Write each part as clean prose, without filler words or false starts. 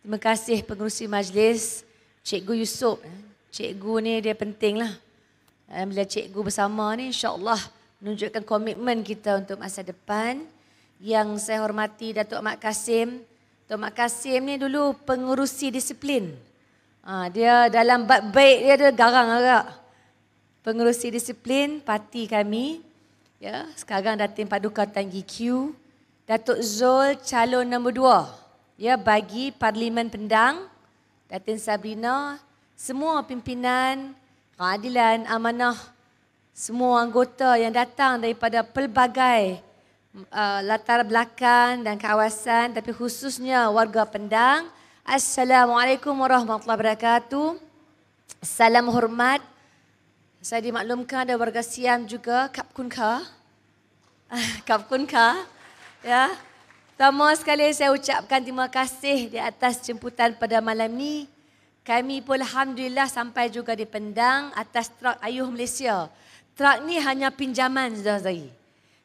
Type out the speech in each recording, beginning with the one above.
Terima kasih pengerusi majlis, Cikgu Yusof. Cikgu ni dia penting lah. Bila cikgu bersama ni insya-Allah menunjukkan komitmen kita untuk masa depan. Yang saya hormati Datuk Ahmad Kasim. Datuk Ahmad Kasim ni dulu pengerusi disiplin. Dia dalam bab baik dia garang agak. Pengerusi disiplin parti kami. Ya, sekarang Datin Paduka Tanggi Q. Datuk Zul calon nombor 2. Ya, bagi Parlimen Pendang. Datin Sabrina, semua pimpinan, keadilan, amanah, semua anggota yang datang daripada pelbagai latar belakang dan kawasan, tapi khususnya warga Pendang. Assalamualaikum warahmatullahi wabarakatuh. Salam hormat. Saya dimaklumkan ada warga Siam juga, Kap Kun Ka. Kap Kun Ka. Ya. Pertama sekali saya ucapkan terima kasih di atas jemputan pada malam ni. Kami pun alhamdulillah sampai juga di Pendang atas truk Ayuh Malaysia. Truk ni hanya pinjaman saudara-saudari.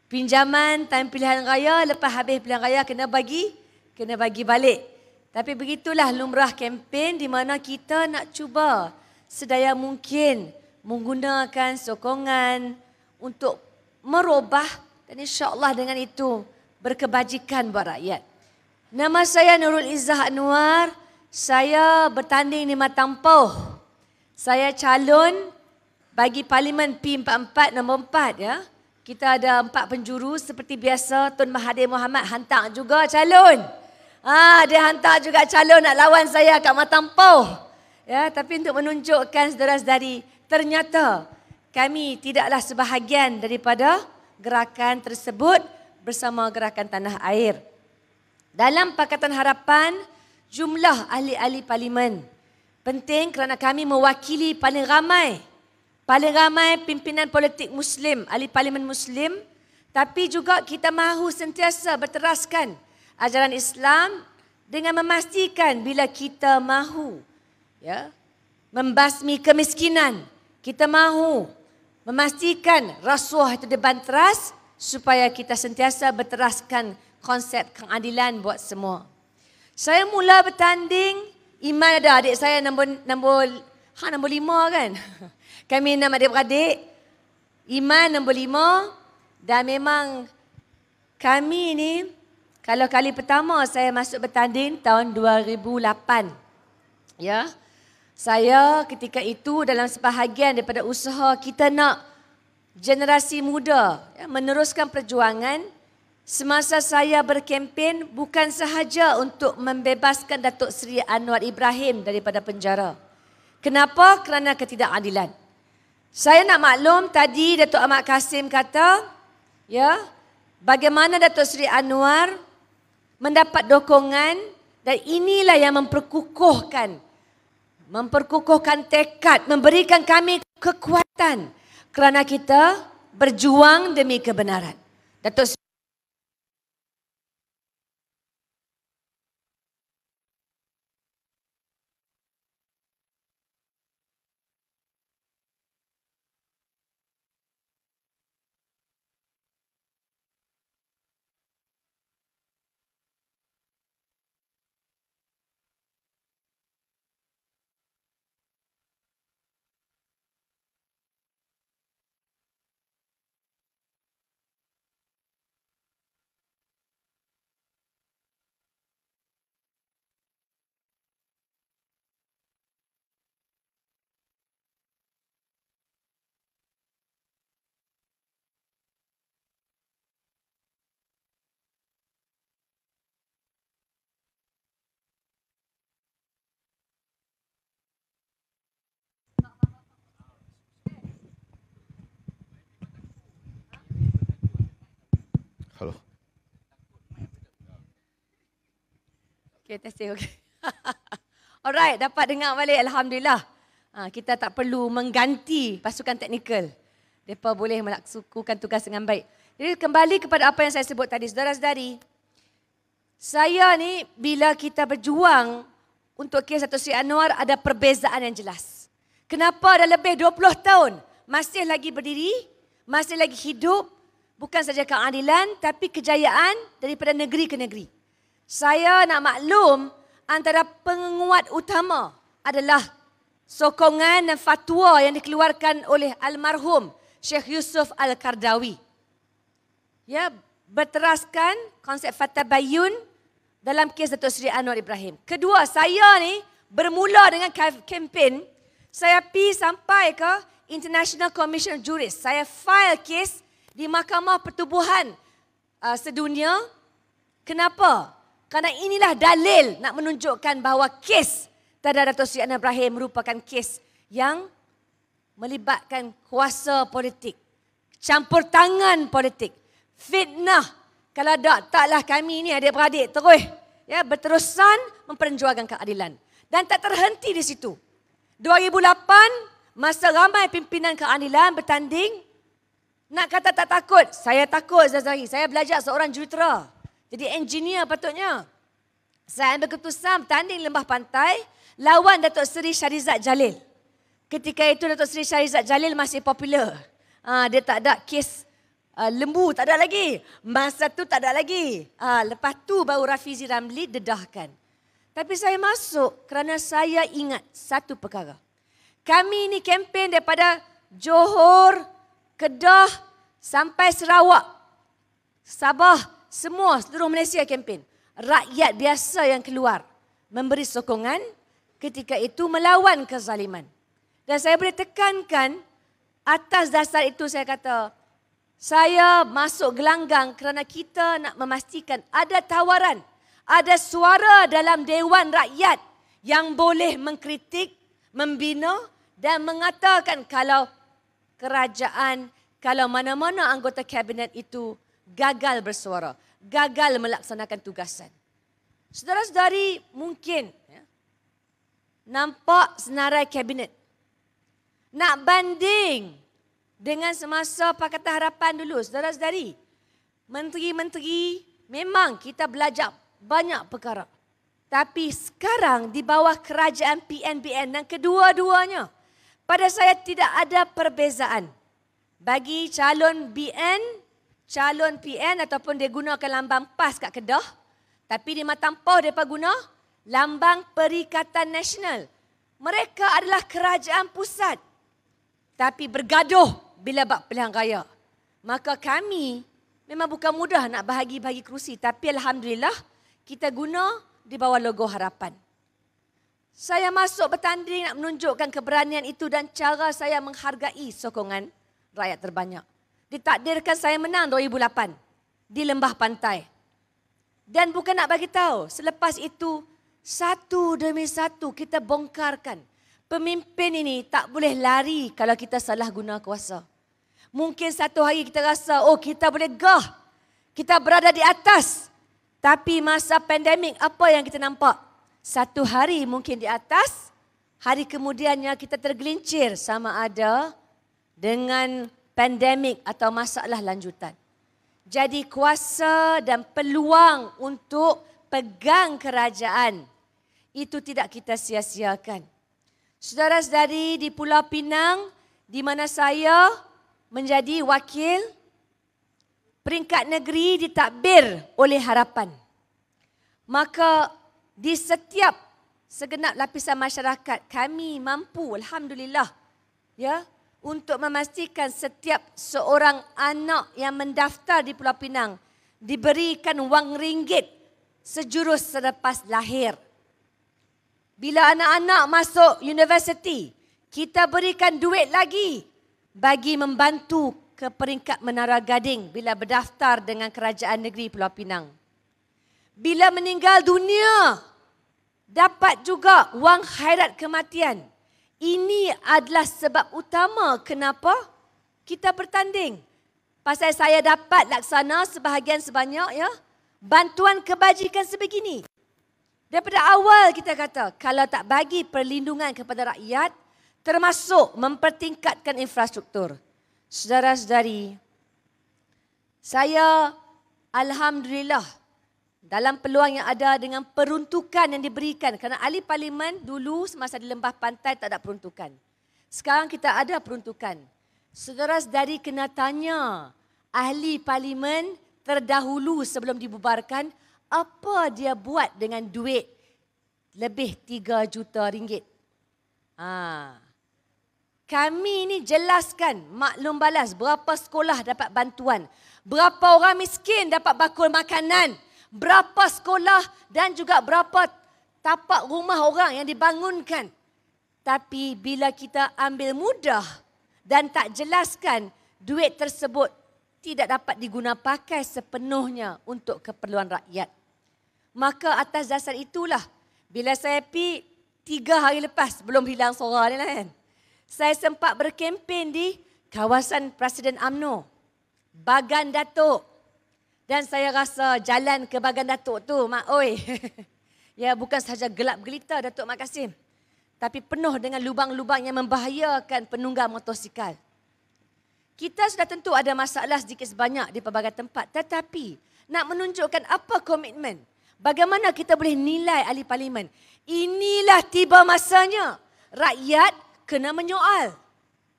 Pinjaman time pilihan raya, lepas habis pilihan raya kena bagi balik. Tapi begitulah lumrah kempen di mana kita nak cuba sedaya mungkin menggunakan sokongan untuk merubah dan insya-Allah dengan itu berkebajikan buat rakyat. Nama saya Nurul Izzah Anwar. Saya bertanding di Matampauh. Saya calon bagi Parlimen P44 nombor 4 ya. Kita ada 4 penjuru seperti biasa. Tun Mahathir Mohamad hantar juga calon. Dia hantar juga calon nak lawan saya kat Matampauh. Ya, tapi untuk menunjukkan saudara-saudari, ternyata kami tidaklah sebahagian daripada gerakan tersebut bersama Gerakan Tanah Air. Dalam Pakatan Harapan, jumlah ahli-ahli parlimen penting kerana kami mewakili paling ramai pimpinan politik Muslim, ahli parlimen Muslim, tapi juga kita mahu sentiasa berteraskan ajaran Islam dengan memastikan bila kita mahu membasmi kemiskinan, kita mahu memastikan rasuah itu dibanteras supaya kita sentiasa berteraskan konsep keadilan buat semua. Saya mula bertanding, Iman ada adik saya nombor 5 kan. Kami 6 adik-beradik. Iman nombor 5 dan memang kami ni kalau kali pertama saya masuk bertanding tahun 2008. Ya. Saya ketika itu dalam sebahagian daripada usaha kita nak generasi muda meneruskan perjuangan. Semasa saya berkempen bukan sahaja untuk membebaskan Datuk Seri Anwar Ibrahim daripada penjara. Kenapa? Kerana ketidakadilan. Saya nak maklum tadi Datuk Ahmad Kasim kata, bagaimana Datuk Seri Anwar mendapat dokongan dan inilah yang memperkukuhkan tekad, memberikan kami kekuatan. Kerana kita berjuang demi kebenaran. Datuk Halo. Okay, testing. Okay. Alright, dapat dengar balik. Alhamdulillah. Kita tak perlu mengganti pasukan teknikal. Mereka boleh melakukan tugas dengan baik. Jadi kembali kepada apa yang saya sebut tadi. Saudara-saudari, saya ni bila kita berjuang untuk kes Datuk Seri Anwar ada perbezaan yang jelas. Kenapa dah lebih 20 tahun masih lagi berdiri, masih lagi hidup. Bukan saja keadilan tapi kejayaan daripada negeri ke negeri. Saya nak maklum antara penguat utama adalah sokongan dan fatwa yang dikeluarkan oleh almarhum Syekh Yusuf Al-Qardawi. Ya, berteraskan konsep fatabayun dalam kes Datuk Seri Anwar Ibrahim. Kedua, saya ni bermula dengan kempen, saya pergi sampai ke International Commission of Jurists. Saya file kes di Mahkamah Pertubuhan sedunia. Kenapa? Kerana inilah dalil nak menunjukkan bahawa kes terhadap Datuk Seri Anwar Ibrahim merupakan kes yang melibatkan kuasa politik, campur tangan politik, fitnah. Kalau taklah kami ni adik-beradik terus berterusan memperjuangkan keadilan. Dan tak terhenti di situ. 2008, masa ramai pimpinan keadilan bertanding, nak kata tak takut, saya takut Zazari. Saya belajar seorang jurutera. Jadi engineer patutnya. Saya ambil keputusan bertanding lembah pantai lawan Datuk Seri Shahrizad Jalil. Ketika itu Datuk Seri Shahrizad Jalil masih popular. Dia tak ada kes lembu, tak ada lagi. Masa tu tak ada lagi. Lepas tu baru Rafizi Ramli dedahkan. Tapi saya masuk kerana saya ingat satu perkara. Kami ni kempen daripada Johor, Kedah sampai Sarawak, Sabah, semua seluruh Malaysia kempen. Rakyat biasa yang keluar memberi sokongan ketika itu melawan kezaliman. Dan saya boleh tekankan atas dasar itu saya kata, saya masuk gelanggang kerana kita nak memastikan ada tawaran, ada suara dalam Dewan Rakyat yang boleh mengkritik, membina dan mengatakan kalau kerajaan, kalau mana-mana anggota kabinet itu gagal bersuara, gagal melaksanakan tugasan. Saudara-saudari mungkin nampak senarai kabinet. Nak banding dengan semasa Pakatan Harapan dulu, saudara-saudari. Menteri-menteri memang kita belajar banyak perkara. Tapi sekarang di bawah kerajaan PNBN dan kedua-duanya, pada saya tidak ada perbezaan. Bagi calon BN, calon PN ataupun dia gunakan lambang PAS kat Kedah. Tapi di Matampau mereka guna lambang Perikatan Nasional. Mereka adalah kerajaan pusat. Tapi bergaduh bila bab pilihan raya. Maka kami memang bukan mudah nak bahagi-bahagi kerusi. Tapi Alhamdulillah kita guna di bawah logo harapan. Saya masuk bertanding nak menunjukkan keberanian itu dan cara saya menghargai sokongan rakyat terbanyak. Ditakdirkan saya menang 2008 di Lembah Pantai. Dan bukan nak bagi tahu, selepas itu satu demi satu kita bongkarkan. Pemimpin ini tak boleh lari kalau kita salah guna kuasa. Mungkin satu hari kita rasa, oh kita boleh gah. Kita berada di atas. Tapi masa pandemik apa yang kita nampak? Satu hari mungkin di atas, hari kemudiannya kita tergelincir sama ada dengan pandemik atau masalah lanjutan. Jadi kuasa dan peluang untuk pegang kerajaan itu tidak kita sia-siakan. Saudara-saudari di Pulau Pinang di mana saya menjadi wakil, peringkat negeri ditadbir oleh Harapan. Maka di setiap segenap lapisan masyarakat kami mampu alhamdulillah untuk memastikan setiap seorang anak yang mendaftar di Pulau Pinang diberikan wang ringgit sejurus selepas lahir. Bila anak-anak masuk universiti, kita berikan duit lagi bagi membantu ke peringkat Menara Gading bila berdaftar dengan Kerajaan Negeri Pulau Pinang. Bila meninggal dunia, dapat juga wang khairat kematian. Ini adalah sebab utama kenapa kita bertanding. Pasal saya dapat laksana sebahagian sebanyak bantuan kebajikan sebegini. Daripada awal kita kata kalau tak bagi perlindungan kepada rakyat termasuk mempertingkatkan infrastruktur. Saudara-saudari, saya alhamdulillah dalam peluang yang ada dengan peruntukan yang diberikan. Kerana ahli parlimen dulu semasa di Lembah Pantai tak ada peruntukan. Sekarang kita ada peruntukan. Saudara-saudari kena tanya ahli parlimen terdahulu sebelum dibubarkan apa dia buat dengan duit lebih 3 juta ringgit. Kami ni jelaskan, maklum balas berapa sekolah dapat bantuan, berapa orang miskin dapat bakul makanan, berapa sekolah dan juga berapa tapak rumah orang yang dibangunkan. Tapi bila kita ambil mudah dan tak jelaskan, duit tersebut tidak dapat diguna pakai sepenuhnya untuk keperluan rakyat. Maka atas dasar itulah, bila saya pergi 3 hari lepas, belum hilang suara ni lah kan, saya sempat berkempen di kawasan Presiden UMNO, Bagan Datuk. Dan saya rasa jalan ke Bagan Datuk tu, Mak Oi, ya bukan sahaja gelap gelita Datuk Mak Kasim, tapi penuh dengan lubang-lubang yang membahayakan penunggang motosikal. Kita sudah tentu ada masalah sedikit sebanyak di pelbagai tempat, tetapi nak menunjukkan apa komitmen, bagaimana kita boleh nilai ahli parlimen. Inilah tiba masanya rakyat kena menyoal.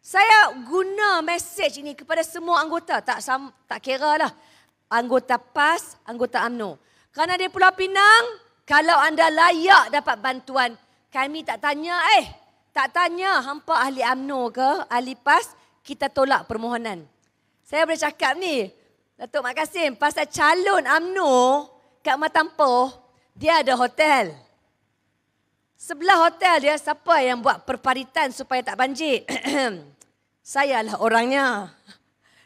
Saya guna mesej ini kepada semua anggota, tak kira lah anggota PAS, anggota UMNO. Kerana di Pulau Pinang, kalau anda layak dapat bantuan, kami tak tanya, tak tanya hampa ahli UMNO ke, ahli PAS, kita tolak permohonan. Saya boleh cakap ni, Datuk Mak Kasim, pasal calon UMNO kat Matampoh, dia ada hotel. Sebelah hotel dia, siapa yang buat perparitan supaya tak banjir? Sayalah orangnya.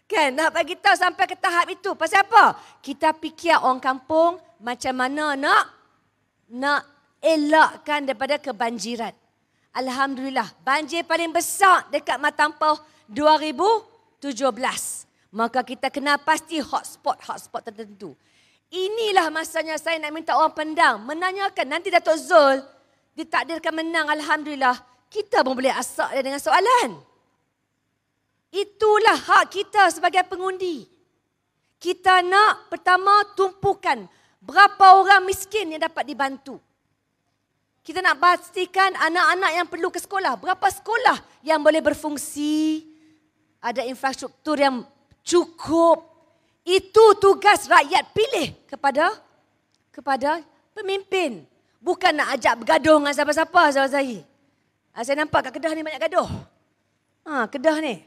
Kan, nak bagi tahu sampai ke tahap itu. Pasal apa? Kita fikir orang kampung macam mana nak elakkan daripada kebanjiran. Alhamdulillah, banjir paling besar dekat Matampoh 2017. Maka kita kena pasti hotspot tertentu. Inilah masanya saya nak minta orang Pendang menanyakan. Nanti Datuk Zul ditakdirkan menang, Alhamdulillah, kita pun boleh asak dia dengan soalan. Itulah hak kita sebagai pengundi. Kita nak pertama tumpukan berapa orang miskin yang dapat dibantu. Kita nak pastikan anak-anak yang perlu ke sekolah, berapa sekolah yang boleh berfungsi, ada infrastruktur yang cukup. Itu tugas rakyat pilih kepada pemimpin. Bukan nak ajak bergaduh dengan siapa-siapa, sahabat saya. Saya nampak kat Kedah ni banyak gaduh. Kedah ni.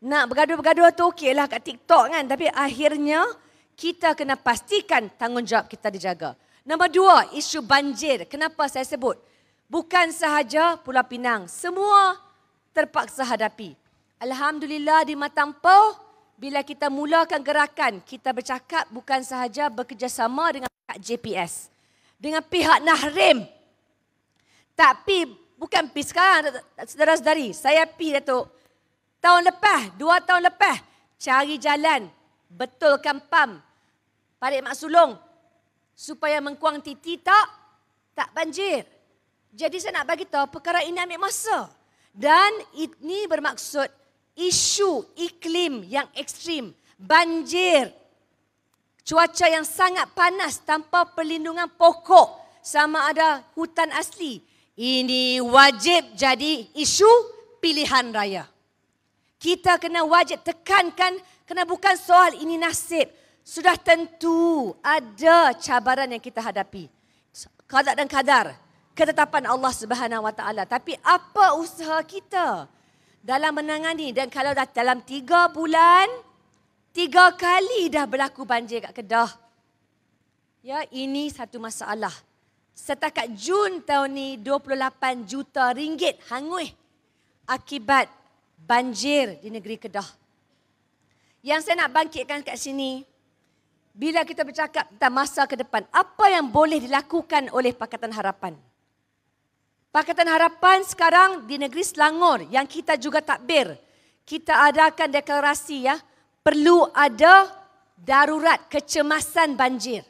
Nak bergaduh-bergaduh tu okeylah kat TikTok kan. Tapi akhirnya kita kena pastikan tanggungjawab kita dijaga. Nombor 2, isu banjir. Kenapa saya sebut? Bukan sahaja Pulau Pinang. Semua terpaksa hadapi. Alhamdulillah di Matampoh, bila kita mulakan gerakan, kita bercakap bukan sahaja bekerjasama dengan pihak JPS, dengan pihak Nahrim. Tapi bukan pergi sekarang, saudara-saudari. Saya pergi Datuk. Tahun lepas, 2 tahun lepas, cari jalan, betulkan pam, Parit Mak Sulong, supaya Mengkuang Titi tak banjir. Jadi saya nak bagi tahu perkara ini ambil masa. Dan ini bermaksud isu iklim yang ekstrim, banjir, cuaca yang sangat panas tanpa perlindungan pokok sama ada hutan asli. Ini wajib jadi isu pilihan raya. Kita kena wajib tekankan kerana bukan soal ini nasib. Sudah tentu ada cabaran yang kita hadapi. Qada dan kadar, ketetapan Allah Subhanahu Wa Taala. Tapi apa usaha kita dalam menangani? Dan kalau dah dalam 3 bulan, 3 kali dah berlaku banjir kat Kedah. Ya, ini satu masalah. Setakat Jun tahun ni 28 juta ringgit hangus akibat banjir di negeri Kedah. Yang saya nak bangkitkan kat sini, bila kita bercakap tentang masa ke depan, apa yang boleh dilakukan oleh Pakatan Harapan? Pakatan Harapan sekarang di negeri Selangor yang kita juga takbir, kita adakan deklarasi ya, perlu ada darurat kecemasan banjir.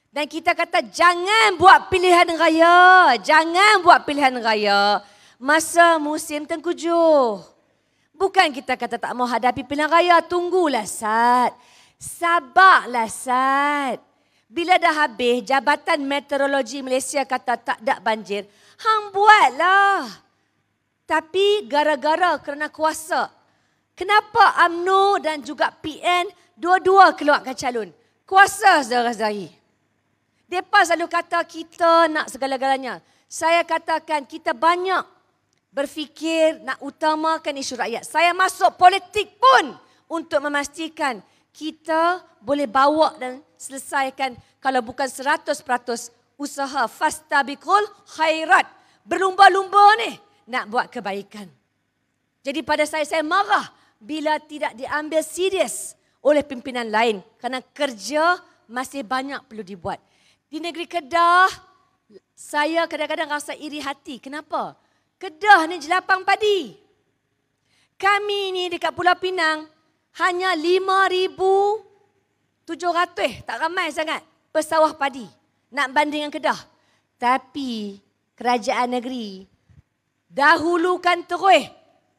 Dan kita kata jangan buat pilihan raya, jangan buat pilihan raya masa musim tengkujuh. Bukan kita kata tak mau hadapi pilihan raya, tunggulah Sat. Sabarlah Sat. Bila dah habis Jabatan Meteorologi Malaysia kata tak ada banjir, hang buatlah. Tapi gara-gara kerana kuasa, kenapa UMNO dan juga PN dua-dua keluarkan calon? Kuasa saudara-saudari. Mereka selalu kata kita nak segala-galanya. Saya katakan kita banyak berfikir nak utamakan isu rakyat. Saya masuk politik pun untuk memastikan kita boleh bawa dan selesaikan kalau bukan 100% usaha fastabiqul khairat. Berlumba-lumba ni nak buat kebaikan. Jadi pada saya marah bila tidak diambil serius oleh pimpinan lain kerana kerja masih banyak perlu dibuat. Di negeri Kedah, saya kadang-kadang rasa iri hati. Kenapa? Kedah ni jelapang padi. Kami ni dekat Pulau Pinang hanya 5,700, tak ramai sangat, pesawah padi. Nak banding dengan Kedah. Tapi kerajaan negeri dahulukan terus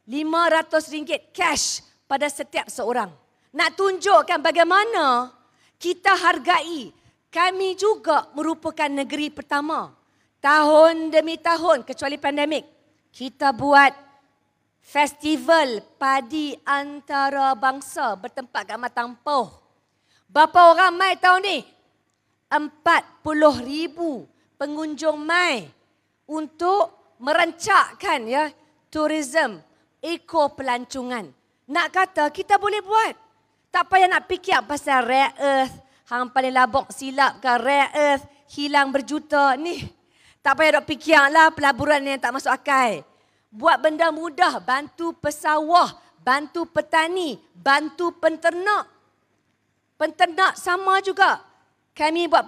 RM500 cash pada setiap seorang. Nak tunjukkan bagaimana kita hargai. Kami juga merupakan negeri pertama. Tahun demi tahun, kecuali pandemik, kita buat festival padi antarabangsa bertempat kat Matampoh. Berapa orang mai tahun ni? 40,000 pengunjung mai untuk merancakkan ya tourism, eko-pelancongan. Nak kata kita boleh buat. Tak payah nak fikir pasal rare earth. Hang paling labok silap ke rare earth, hilang berjuta ni. Tak payah dok fikirlah pelaburan yang tak masuk akal. Buat benda mudah, bantu pesawah, bantu petani, bantu penternak. Penternak sama juga. Kami buat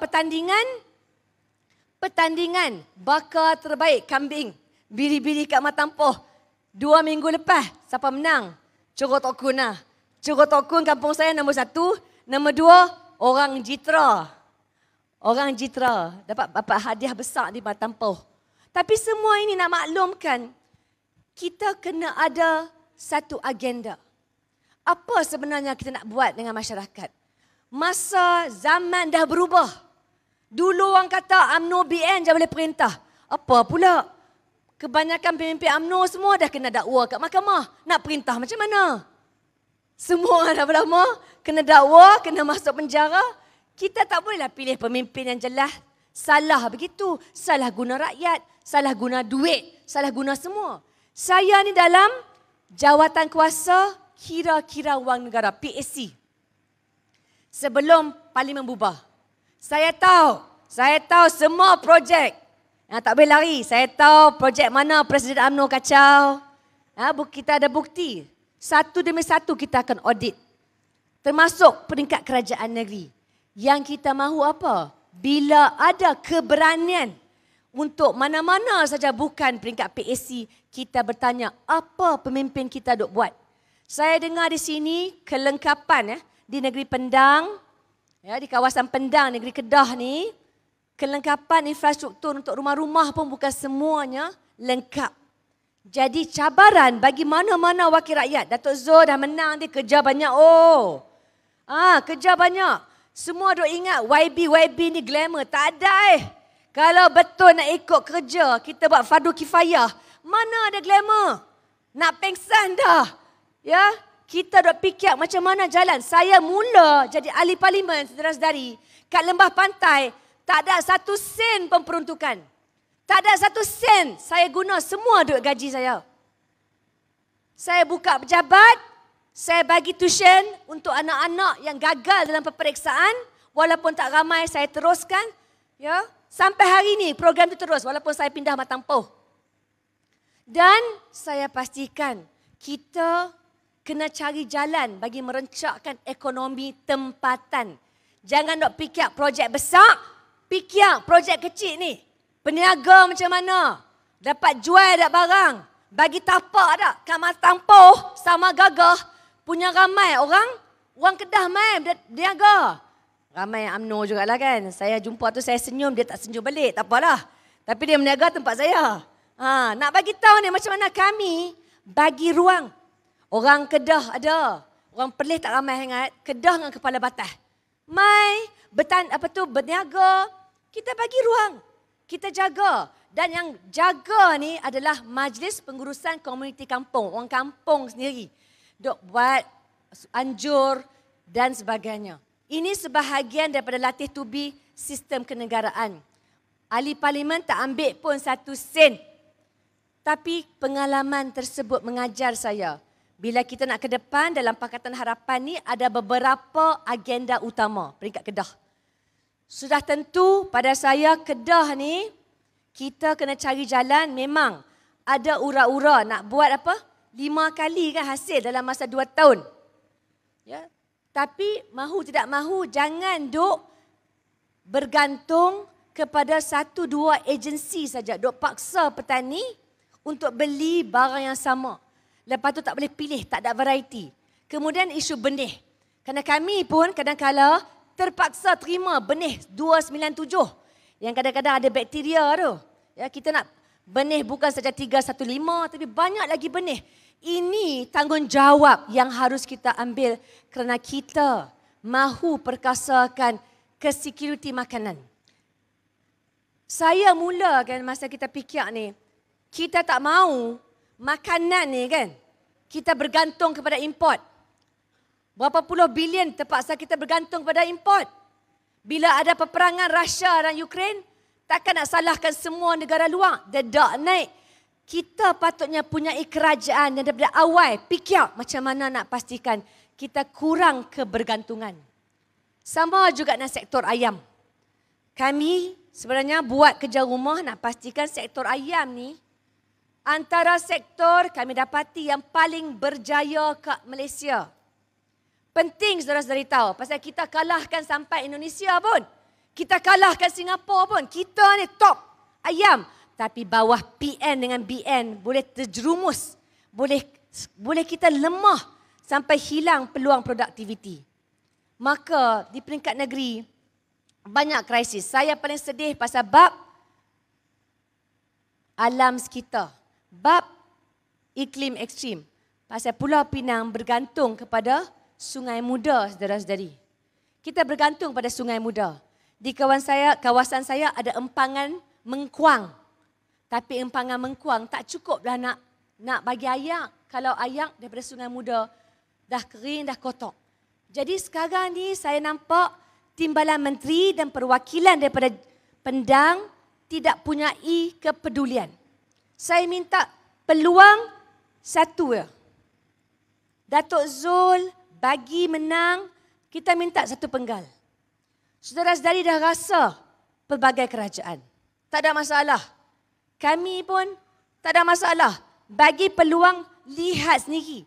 pertandingan bakar terbaik kambing. Biri-biri kat Matampoh. 2 minggu lepas, siapa menang? Coro Tokun lah. Coro Tokun kampung saya nombor 1, nombor 2, Orang Jitra. Orang Jitra dapat hadiah besar di Matampoh. Tapi semua ini nak maklumkan, kita kena ada satu agenda. Apa sebenarnya kita nak buat dengan masyarakat? Masa zaman dah berubah. Dulu orang kata UMNO BN je boleh perintah. Apa pula? Kebanyakan pemimpin UMNO semua dah kena dakwa kat mahkamah. Nak perintah macam mana? Semua dah berlama kena dakwa, kena masuk penjara. Kita tak bolehlah pilih pemimpin yang jelas. Salah begitu. Salah guna rakyat, salah guna duit, salah guna semua. Saya ni dalam jawatan kuasa kira-kira wang negara, PAC. Sebelum Parlimen bubar. Saya tahu semua projek. Tak boleh lari. Saya tahu projek mana Presiden UMNO kacau. Kita ada bukti. Satu demi satu kita akan audit. Termasuk peringkat kerajaan negeri. Yang kita mahu apa? Bila ada keberanian untuk mana-mana saja bukan peringkat PAC, kita bertanya apa pemimpin kita duk buat. Saya dengar di sini kelengkapan di negeri Pendang, di kawasan Pendang, negeri Kedah ni, kelengkapan infrastruktur untuk rumah-rumah pun bukan semuanya lengkap. Jadi cabaran bagi mana-mana wakil rakyat. Datuk Zul dah menang, dia kerja banyak. Kerja banyak. Semua duk ingat YB ni glamour. Tak ada Kalau betul nak ikut kerja, kita buat fardu kifayah. Mana ada glamour? Nak pengsan dah. Ya, kita duk fikir macam mana jalan. Saya mula jadi ahli parlimen, saudara-saudari. Kat lembah pantai, tak ada 1 sen pun peruntukan. Tak ada 1 sen saya guna semua duit gaji saya. Saya buka pejabat, saya bagi tuition untuk anak-anak yang gagal dalam peperiksaan. Walaupun tak ramai saya teruskan. Ya, sampai hari ini program itu terus walaupun saya pindah Matampoh. Dan saya pastikan kita kena cari jalan bagi merencakkan ekonomi tempatan. Jangan nak fikir projek besar, fikir projek kecil ni. Peniaga macam mana? Dapat jual tak barang? Bagi tapak tak? Kat Matampoh sama Gagah punya ramai orang Kedah mai berniaga. Ramai yang UMNO jugalah kan. Saya jumpa tu saya senyum, dia tak senyum balik. Tak apalah. Tapi dia berniaga tempat saya. Nak bagi tahu ni macam mana kami bagi ruang. Orang Kedah ada. Orang Perlis tak ramai sangat. Kedah dengan Kepala Batas. Mai berniaga. Kita bagi ruang. Kita jaga. Dan yang jaga ni adalah Majlis Pengurusan Komuniti Kampung. Orang kampung sendiri. Dok buat anjur dan sebagainya. Ini sebahagian daripada latih tubi sistem kenegaraan. Ahli parlimen tak ambil pun 1 sen. Tapi pengalaman tersebut mengajar saya. Bila kita nak ke depan dalam Pakatan Harapan ni ada beberapa agenda utama peringkat Kedah. Sudah tentu pada saya Kedah ni kita kena cari jalan, memang ada ura-ura nak buat apa? 5 kali kan hasil dalam masa 2 tahun. Ya. Tapi mahu tidak mahu jangan duk bergantung kepada 1-2 agensi saja. Duk paksa petani untuk beli barang yang sama. Lepas tu tak boleh pilih, tak ada variety. Kemudian isu benih. Kerana kami pun kadang-kadang terpaksa terima benih 297 yang kadang-kadang ada bakteria tu. Ya, kita nak benih bukan saja 315 tapi banyak lagi benih. Ini tanggungjawab yang harus kita ambil kerana kita mahu perkasakan kesekuriti makanan. Saya mulakan masa kita fikir ni, kita tak mahu makanan ni kan, kita bergantung kepada import. Berapa puluh bilion terpaksa kita bergantung kepada import. Bila ada peperangan Rusia dan Ukraine, takkan nak salahkan semua negara luar. Dedak naik. Kita patutnya punya kerajaan yang daripada awal fikir macam mana nak pastikan kita kurang kebergantungan. Sama juga dengan sektor ayam. Kami sebenarnya buat kerja rumah nak pastikan sektor ayam ni antara sektor kami dapati yang paling berjaya kat Malaysia. Penting saudara-saudari tahu pasal kita kalahkan sampai Indonesia pun. Kita kalahkan Singapura pun. Kita ni top ayam. Tapi bawah PN dengan BN boleh terjerumus. Boleh kita lemah sampai hilang peluang produktiviti. Maka di peringkat negeri banyak krisis. Saya paling sedih pasal bab alam sekitar. Bab iklim ekstrim. Pasal Pulau Pinang bergantung kepada Sungai Muda, saudara-saudari. Kita bergantung pada Sungai Muda. Di kawasan saya ada empangan mengkuang. Tapi empangan mengkuang tak cukuplah nak bagi ayak. Kalau ayak daripada Sungai Muda dah kering, dah kotor. Jadi sekarang ni saya nampak Timbalan Menteri dan perwakilan daripada Pendang tidak punyai kepedulian. Saya minta peluang satu ya. Datuk Zul bagi menang, kita minta satu penggal. Saudara-saudari dah rasa pelbagai kerajaan. Tak ada masalah. Kami pun tak ada masalah. Bagi peluang, lihat sendiri.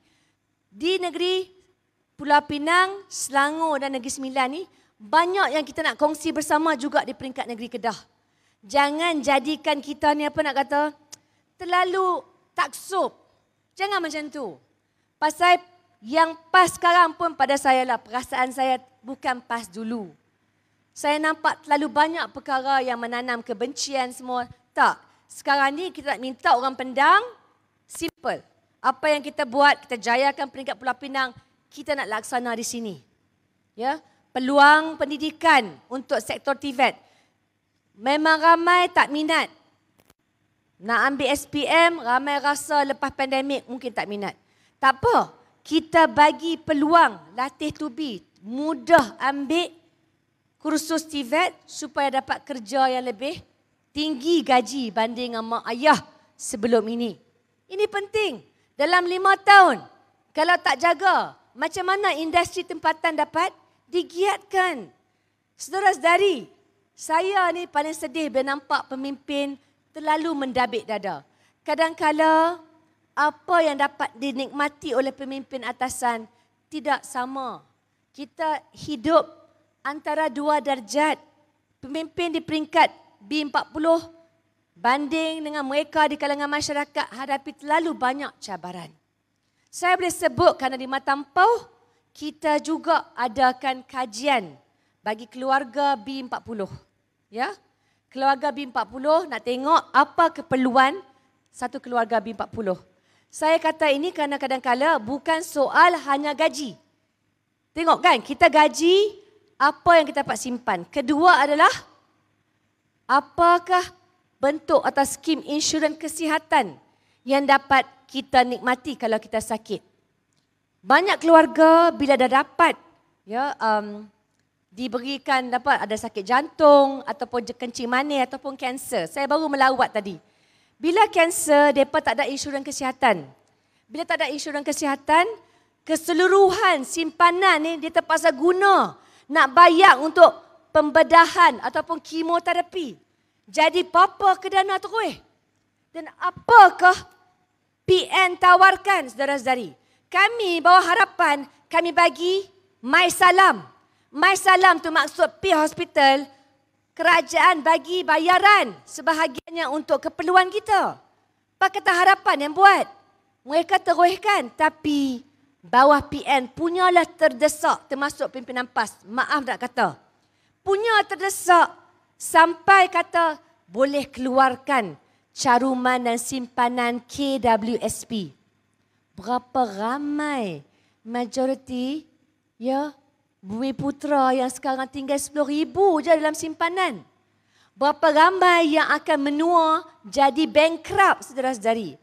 Di negeri Pulau Pinang, Selangor dan Negeri Sembilan ni, banyak yang kita nak kongsi bersama juga di peringkat negeri Kedah. Jangan jadikan kita ni apa nak kata, terlalu taksub. Jangan macam tu. Pasal yang pas sekarang pun pada saya lah, perasaan saya bukan pas dulu. Saya nampak terlalu banyak perkara yang menanam kebencian semua. Tak. Sekarang ni kita nak minta orang Pendang, simple. Apa yang kita buat, kita jayakan peringkat Pulau Pinang, kita nak laksana di sini. Ya, peluang pendidikan untuk sektor TVET. Memang ramai tak minat. Nak ambil SPM, ramai rasa lepas pandemik mungkin tak minat. Tak apa, kita bagi peluang latih tubi, mudah ambil kursus TVET supaya dapat kerja yang lebih tinggi gaji banding dengan mak ayah sebelum ini. Ini penting. Dalam 5 tahun, kalau tak jaga, macam mana industri tempatan dapat digiatkan? Saudara-saudari, saya ni paling sedih bila nampak pemimpin terlalu mendabik dada. Kadang-kala apa yang dapat dinikmati oleh pemimpin atasan tidak sama. Kita hidup antara 2 darjat. Pemimpin di peringkat B40 banding dengan mereka di kalangan masyarakat hadapi terlalu banyak cabaran. Saya boleh sebut kerana di Matampau kita juga adakan kajian bagi keluarga B40. Ya? Keluarga B40 nak tengok apa keperluan satu keluarga B40. Saya kata ini kerana kadang-kala bukan soal hanya gaji. Tengok kan, kita gaji apa yang kita dapat simpan. Kedua adalah apakah bentuk atau skim insurans kesihatan yang dapat kita nikmati kalau kita sakit. Banyak keluarga bila dah dapat diberikan ada sakit jantung ataupun kencing manis ataupun kanser. Saya baru melawat tadi. Bila kanser, mereka tak ada insurans kesihatan. Bila tak ada insurans kesihatan, keseluruhan simpanan ni dia terpaksa guna nak bayar untuk pembedahan ataupun kemoterapi. Jadi apa ke dana terus? Dan apakah PN tawarkan, saudara-saudari? Kami bawah harapan, kami bagi MySalam. MySalam tu maksud P Hospital, kerajaan bagi bayaran sebahagiannya untuk keperluan kita. Pakatan Harapan yang buat. Mereka teruskan, tapi bawah PN punyalah terdesak, termasuk pimpinan PAS. Maaf nak kata. Punya terdesak sampai kata boleh keluarkan caruman dan simpanan KWSP. Berapa ramai majoriti Bumi Putra yang sekarang tinggal 10,000 je dalam simpanan. Berapa ramai yang akan menua jadi bankrupt, saudara-saudari.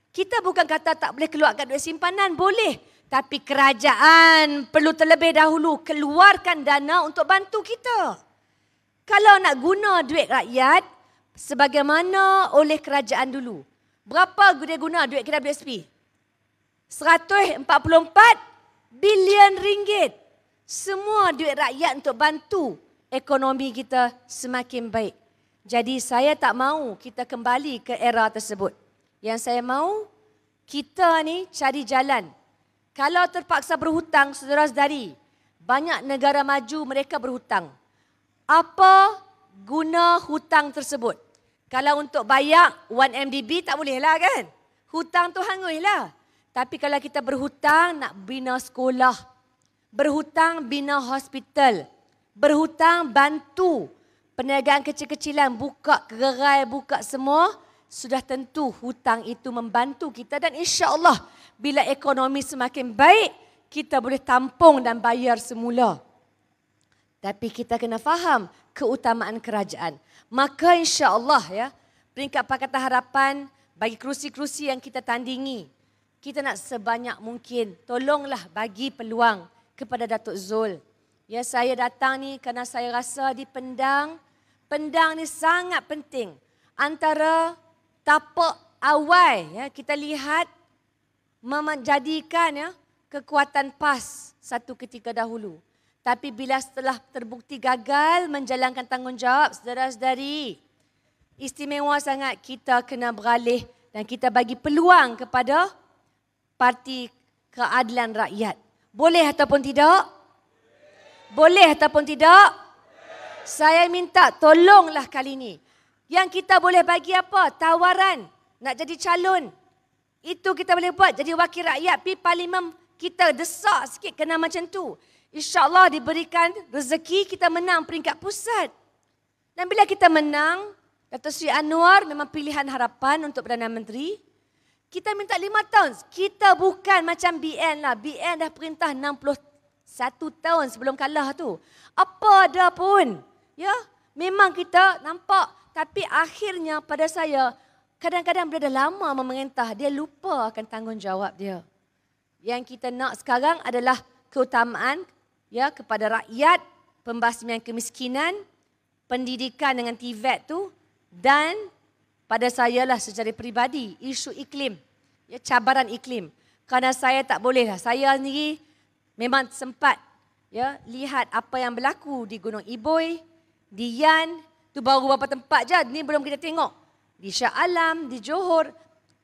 Kita bukan kata tak boleh keluarkan duit simpanan, boleh. Tapi kerajaan perlu terlebih dahulu keluarkan dana untuk bantu kita. Kalau nak guna duit rakyat, sebagaimana oleh kerajaan dulu. Berapa dia guna duit KWSP? 144 bilion ringgit. Semua duit rakyat untuk bantu ekonomi kita semakin baik. Jadi saya tak mahu kita kembali ke era tersebut. Yang saya mahu, kita ni cari jalan. Kalau terpaksa berhutang, saudara-saudari, banyak negara maju mereka berhutang. Apa guna hutang tersebut? Kalau untuk bayar 1MDB tak boleh lah kan? Hutang tu hangus lah. Tapi kalau kita berhutang nak bina sekolah, berhutang bina hospital, berhutang bantu perniagaan kecil-kecilan, buka gerai, buka semua, sudah tentu hutang itu membantu kita dan insya-Allah bila ekonomi semakin baik, kita boleh tampung dan bayar semula. Tapi kita kena faham keutamaan kerajaan. Maka insya-Allah peringkat Pakatan Harapan bagi kerusi-kerusi yang kita tandingi, kita nak sebanyak mungkin tolonglah bagi peluang kepada Datuk Zul. Saya datang ni kerana saya rasa di Pendang ni sangat penting. Antara tapak awal kita lihat menjadikan kekuatan PAS satu ketika dahulu. Tapi bila setelah terbukti gagal menjalankan tanggungjawab, saudara-saudari, istimewa sangat kita kena beralih dan kita bagi peluang kepada Parti Keadilan Rakyat. Boleh ataupun tidak? Boleh ataupun tidak? Saya minta tolonglah kali ini. Yang kita boleh bagi apa? Tawaran nak jadi calon. Itu kita boleh buat jadi wakil rakyat. Pergi parlimen kita desak sikit kena macam tu. InsyaAllah diberikan rezeki kita menang peringkat pusat. Dan bila kita menang, Datuk Seri Anwar memang pilihan harapan untuk Perdana Menteri. Kita minta 5 tahun. Kita bukan macam BN lah. BN dah perintah 61 tahun sebelum kalah tu. Apa ada pun. Memang kita nampak. Tapi akhirnya pada saya, kadang-kadang bila dah lama memerintah, dia lupa akan tanggungjawab dia. Yang kita nak sekarang adalah keutamaan kepada rakyat, pembasmian kemiskinan, pendidikan dengan TVET tu, dan pada saya lah secara peribadi, isu iklim, cabaran iklim. Kerana saya tak boleh lah, saya sendiri memang sempat lihat apa yang berlaku di Gunung Iboi, di Yan, tu baru beberapa tempat je, ni belum kita tengok. Di Shah Alam, di Johor,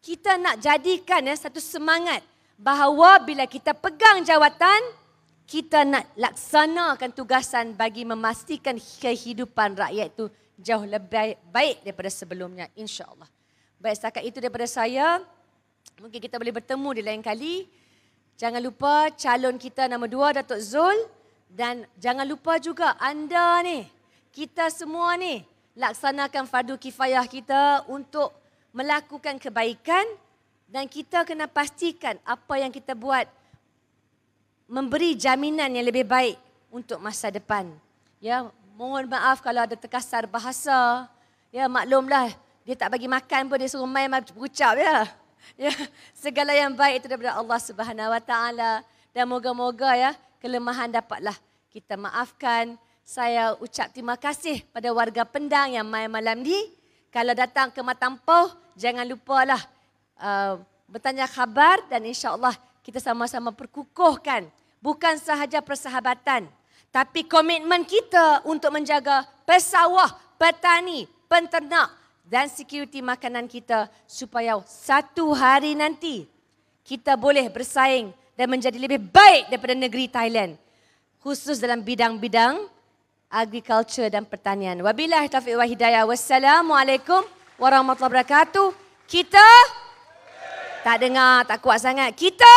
kita nak jadikan satu semangat bahawa bila kita pegang jawatan, kita nak laksanakan tugasan bagi memastikan kehidupan rakyat itu jauh lebih baik daripada sebelumnya, insya-Allah. Baik, setakat itu daripada saya. Mungkin kita boleh bertemu di lain kali. Jangan lupa calon kita nombor 2 Datuk Zul, dan jangan lupa juga anda ni, kita semua ni laksanakan fardu kifayah kita untuk melakukan kebaikan, dan kita kena pastikan apa yang kita buat memberi jaminan yang lebih baik untuk masa depan. Mohon maaf kalau ada terkasar bahasa. Maklumlah, dia tak bagi makan pun dia suruh main berucap segala yang baik itu daripada Allah Subhanahu Wa Taala, dan moga-moga kelemahan dapatlah kita maafkan, saya ucap terima kasih pada warga Pendang yang main malam ni. Kalau datang ke Matampau, jangan lupalah bertanya khabar dan insya-Allah kita sama-sama perkukuhkan bukan sahaja persahabatan, tapi komitmen kita untuk menjaga pesawah, petani, penternak dan security makanan kita supaya satu hari nanti kita boleh bersaing dan menjadi lebih baik daripada negeri Thailand, khusus dalam bidang-bidang agriculture dan pertanian. Wabillahi taufiq wal hidayah. Wassalamualaikum warahmatullahi wabarakatuh. Kita tak dengar, tak kuat sangat. Kita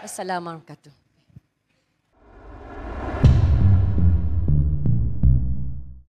Assalamualaikum warahmatullahi wabarakatuh.